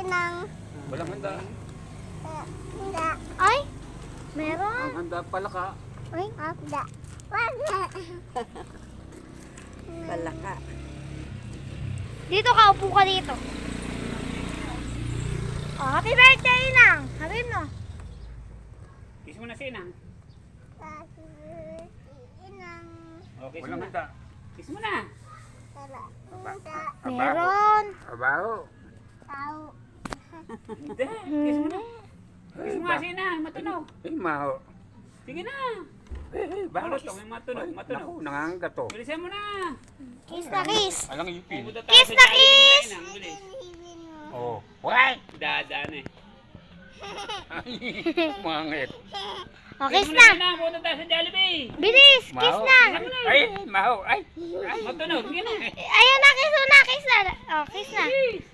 Inang. Walang handa. Handa. Ay, meron. Ang handa pala ka. Ay, handa. Wala. Palaka. Dito ka, upo ka dito. Oh, happy birthday, Inang. Happy mo. Kiss mo na si Inang. Happy birthday, Inang. O, kiss mo Walang na. handa. Kiss mo na. Meron. Abaho. Tao. Hindi. Kiss mo na. Kiss mo nga si Inang. Matunog. Maho. Sige na. Bakit? Malutong yung matunog. Matunog. Naku, nangangagat to. Bilisan mo na. Kiss na kiss. Alang ipin. Pupunta tayo Kiss sa na Jollibee kiss! nila, Inang. Bilis. Oh. Why? Dadaan eh. Mangit. Oh, Kiss kiss mo na si na. Inang. Pupunta tayo sa Jollibee. Bilis, kiss Maho. na. Ay, maho. Ay. Matunog. Sige na. Ayun na, kiss na. Oh, kiss na. Kiss.